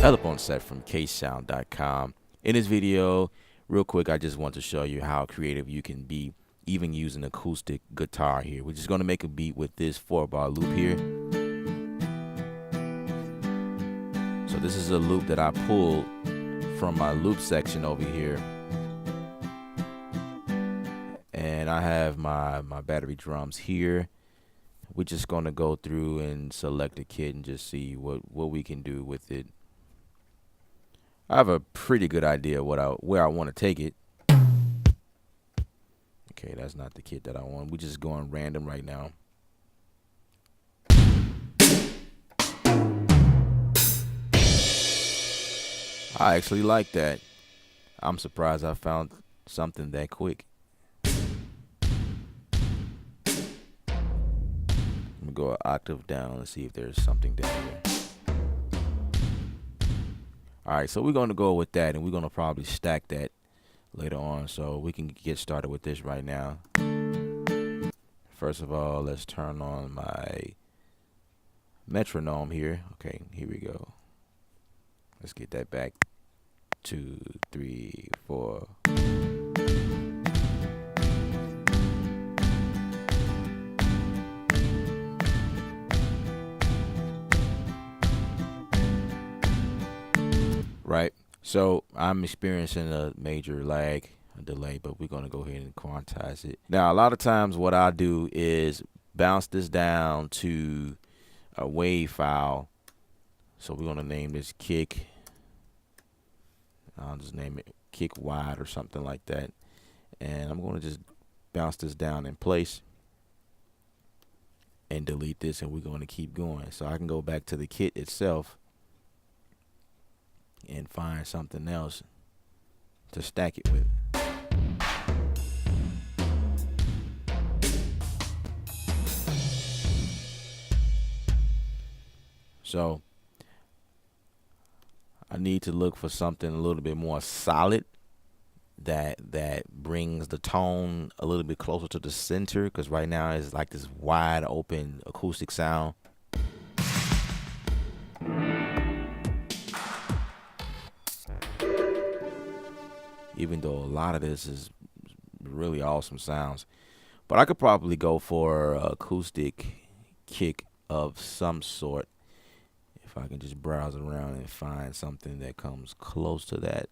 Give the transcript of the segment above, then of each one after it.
Up on set from ksound.com. In this video, real quick, I just want to show you how creative you can be even using acoustic guitar here. We're just going to make a beat with this 4-bar loop here. So this is a loop that I pulled from my loop section over here. And I have my battery drums here. We're just going to go through and select a kit and just see what we can do with it. I have a pretty good idea where I want to take it. Okay, that's not the kit that I want. We're just going random right now. I actually like that. I'm surprised I found something that quick. Let me go an octave down and see if there's something down here. Alright, so we're going to go with that, and we're going to probably stack that later on, so we can get started with this right now. First of all, let's turn on my metronome here. Okay, here we go. Let's get that back. 2, 3, 4. Right, so I'm experiencing a major lag, a delay, but we're going to go ahead and quantize it. Now, a lot of times what I'll do is bounce this down to a wave file. So we're going to name this kick. I'll just name it kick wide or something like that. And I'm going to just bounce this down in place and delete this, and we're going to keep going. So I can go back to the kit itself and find something else to stack it with. So I need to look for something a little bit more solid that brings the tone a little bit closer to the center, because right now it's like this wide open acoustic sound. Even though a lot of this is really awesome sounds. But I could probably go for an acoustic kick of some sort if I can just browse around and find something that comes close to that.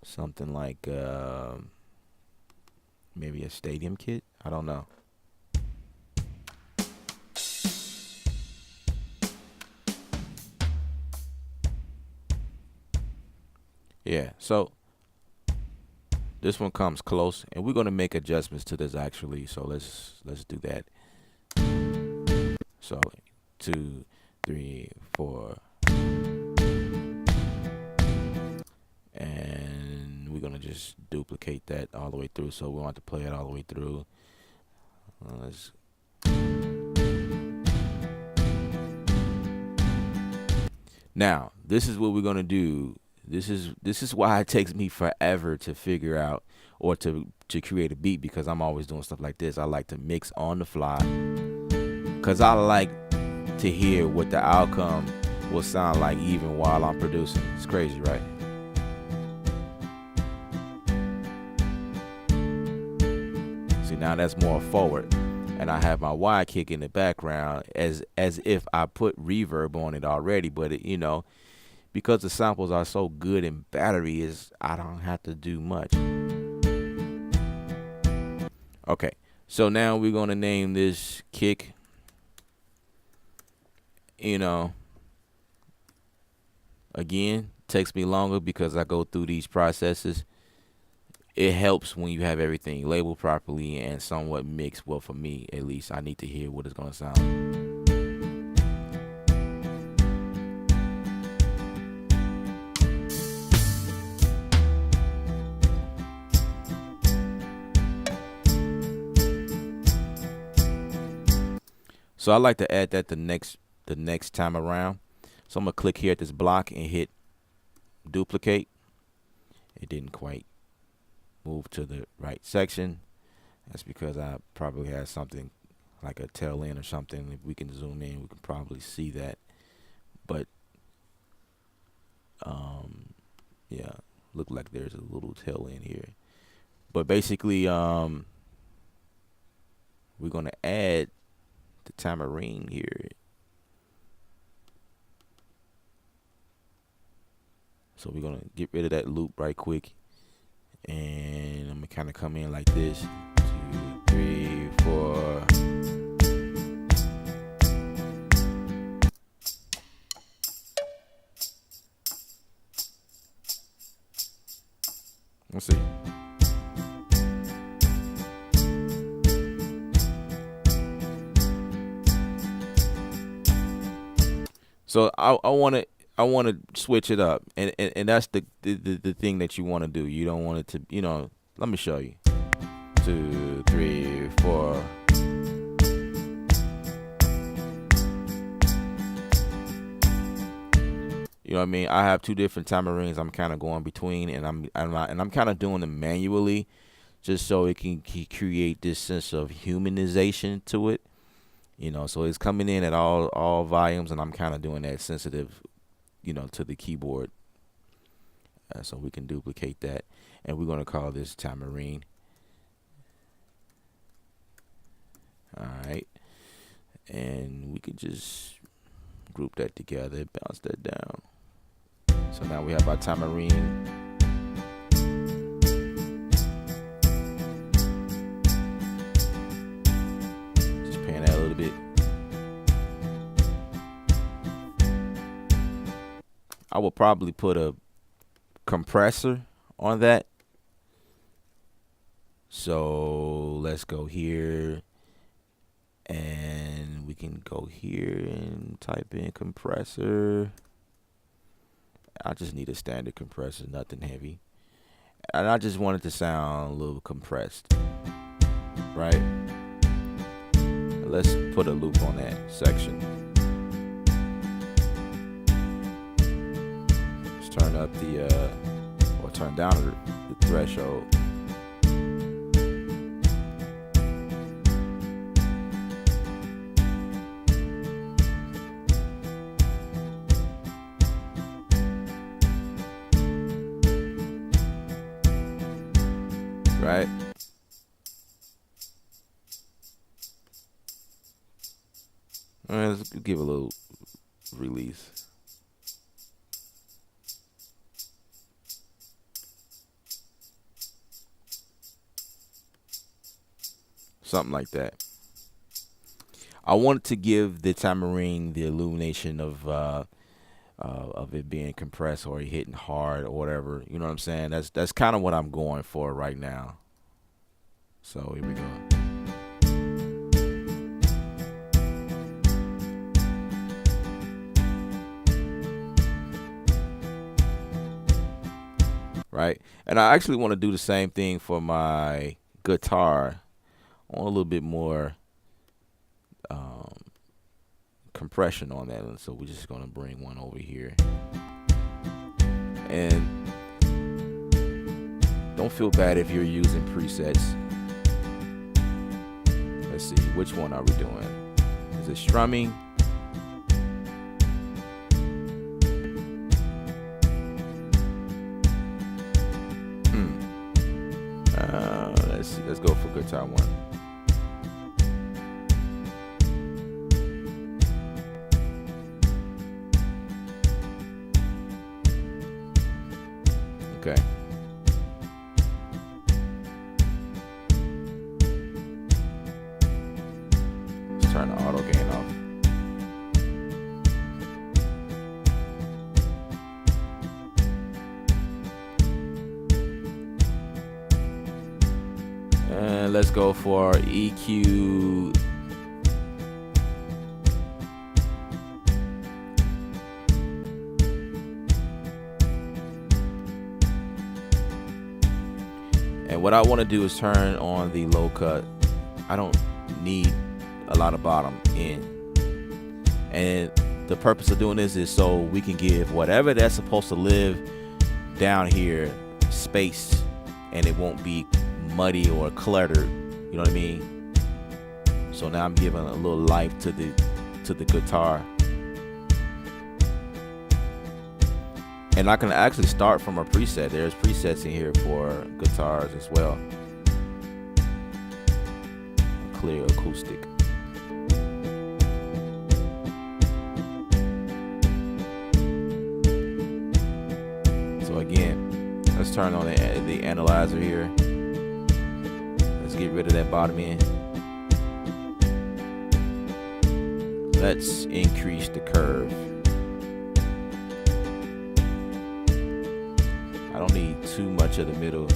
Something like maybe a stadium kit. I don't know. Yeah, so this one comes close, and we're going to make adjustments to this actually. So let's do that. So 2, 3, 4, and we're going to just duplicate that all the way through. So we want to play it all the way through. Now, this is what we're going to do. This is why it takes me forever to figure out or to create a beat, because I'm always doing stuff like this. I like to mix on the fly, because I like to hear what the outcome will sound like even while I'm producing. It's crazy, right? See, now that's more forward, and I have my wide kick in the background as if I put reverb on it already, but it, you know, because the samples are so good in battery, I don't have to do much. Okay, so now we're going to name this kick. You know, again, takes me longer because I go through these processes. It helps when you have everything labeled properly and somewhat mixed. Well, for me, at least, I need to hear what it's going to sound. So I like to add that the next time around. So I'm gonna click here at this block and hit duplicate. It didn't quite move to the right section. That's because I probably had something like a tail end or something. If we can zoom in, we can probably see that. but yeah, look like there's a little tail end here. But basically, we're gonna add the tambourine here. So we're gonna get rid of that loop right quick, and I'm gonna kind of come in like this: 2, 3, 4. Let's see. So I want to switch it up, and that's the thing that you want to do. You don't want it to, let me show you. 2, 3, 4. You know what I mean? I have two different tambourines I'm kind of going between, and I'm kind of doing them manually, just so it can create this sense of humanization to it. So it's coming in at all volumes, and I'm kind of doing that sensitive, to the keyboard. So we can duplicate that, and we're going to call this tambourine. All right. And we can just group that together, bounce that down. So now we have our tambourine. Just pan that a little bit. I will probably put a compressor on that. So let's go here, and we can go here and type in compressor. I just need a standard compressor, nothing heavy. And I just want it to sound a little compressed, right? Let's put a loop on that section. Let's turn up or turn down the threshold. Right? All right, let's give a little release. Something like that. I wanted to give the tambourine the illumination of it being compressed or hitting hard or whatever. You know what I'm saying? That's kind of what I'm going for right now. So here we go. Right? And I actually want to do the same thing for my guitar. I want a little bit more compression on that, and so we're just gonna bring one over here. And don't feel bad if you're using presets. Let's see, which one are we doing? Is it strumming? Let's see, let's go for guitar one. Okay. Let's turn the auto gain off. And let's go for EQ. And what I want to do is turn on the low cut. I don't need a lot of bottom end. And the purpose of doing this is so we can give whatever that's supposed to live down here space, and it won't be muddy or cluttered. You know what I mean? So now I'm giving a little life to the guitar. And I can actually start from a preset. There's presets in here for guitars as well. Clear acoustic. So again, let's turn on the analyzer here. Let's get rid of that bottom end. Let's increase the curve. I don't need too much of the middle.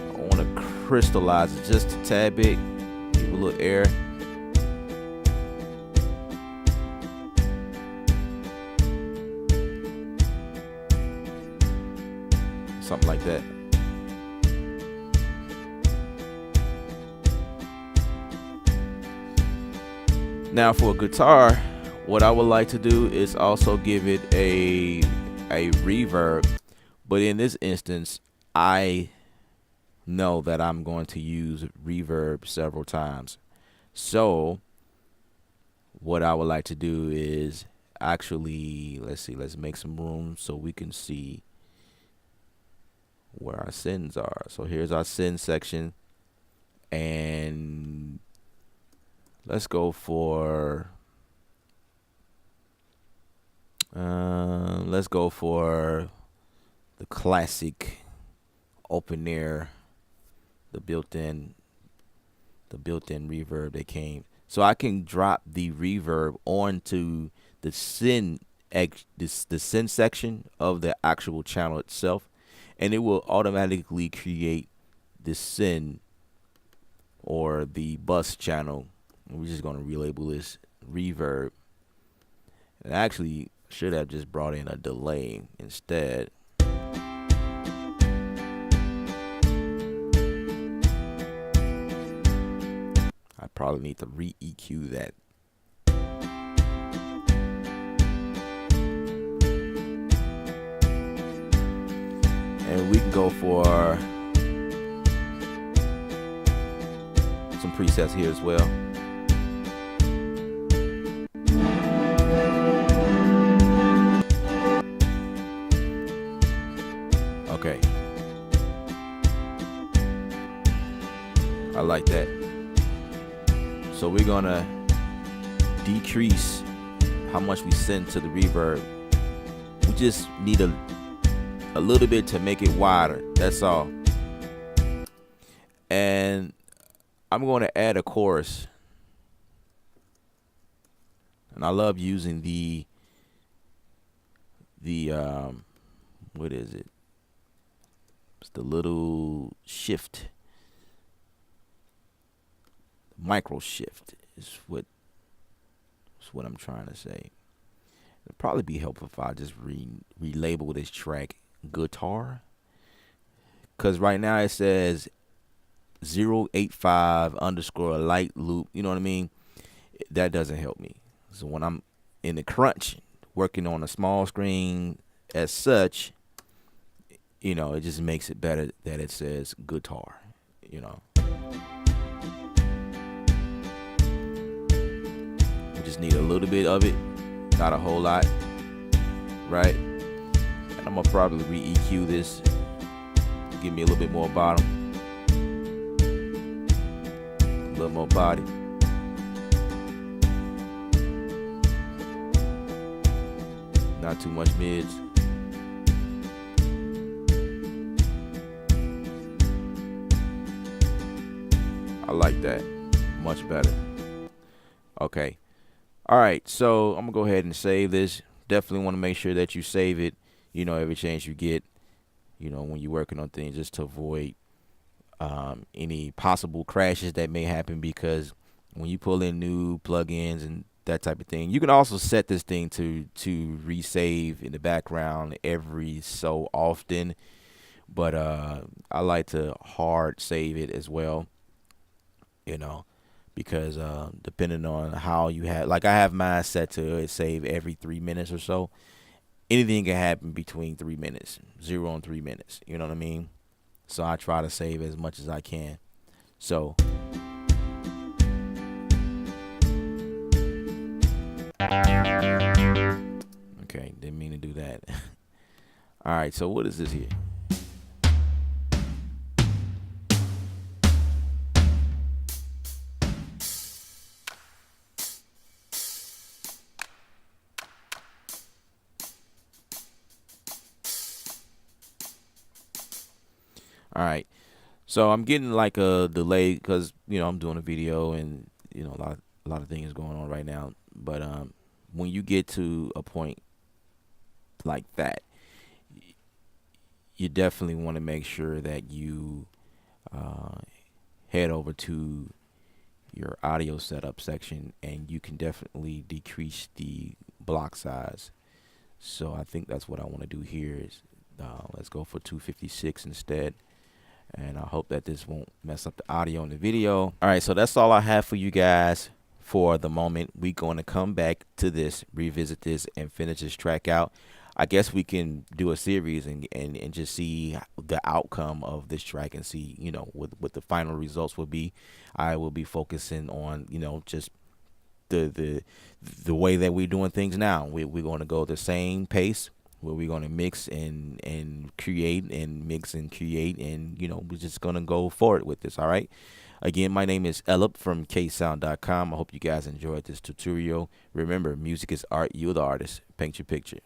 I want to crystallize it just a tad bit. Give a little air. Something like that. Now for a guitar, what I would like to do is also give it a reverb, but in this instance, I know that I'm going to use reverb several times. So what I would like to do is actually, let's make some room so we can see where our sends are. So here's our send section, and let's go for the classic open air, the built-in reverb that came. So I can drop the reverb onto the send section of the actual channel itself, and it will automatically create the send or the bus channel. We're just going to relabel this reverb. And actually should have just brought in a delay instead. I probably need to re-EQ that. And we can go for some presets here as well. Okay. I like that. So we're gonna decrease how much we send to the reverb. We just need a little bit to make it wider. That's all. And I'm going to add a chorus. And I love using the what is it? It's the little shift. Micro shift is what I'm trying to say. It'd probably be helpful if I just relabel this track guitar, because right now it says 085 underscore light loop. You know what I mean? That doesn't help me. So when I'm in the crunch working on a small screen as such, you know, it just makes it better that it says guitar, you know. We just need a little bit of it, not a whole lot, right? And I'm gonna probably re-EQ this, give me a little bit more bottom, a little more body. Not too much mids. I like that. Much better. Okay. All right. So I'm going to go ahead and save this. Definitely want to make sure that you save it, you know, every chance you get, you know, when you're working on things, just to avoid any possible crashes that may happen, because when you pull in new plugins and that type of thing, you can also set this thing to resave in the background every so often, but I like to hard save it as well, you know, because depending on how you have, like I have mine set to save every 3 minutes or so. Anything can happen between 3 minutes, 0 and 3 minutes, you know what I mean? So I try to save as much as I can. So Okay, didn't mean to do that. All right, so what is this here? All right, so I'm getting like a delay because I'm doing a video and a lot of things going on right now. But when you get to a point like that, you definitely want to make sure that you uh, head over to your audio setup section, and you can definitely decrease the block size. So I think that's what I want to do here is let's go for 256 instead. And I hope that this won't mess up the audio and the video. All right, so that's all I have for you guys for the moment. We're going to come back to this, revisit this, and finish this track out. I guess we can do a series and just see the outcome of this track and see, what the final results will be. I will be focusing on, just the way that we're doing things now. We're going to go the same pace where we're going to mix and create and mix and create, and we're just going to go forward with this. All right. Again, my name is Elip from ksound.com. I hope you guys enjoyed this tutorial. Remember, music is art. You're the artist. Paint your picture.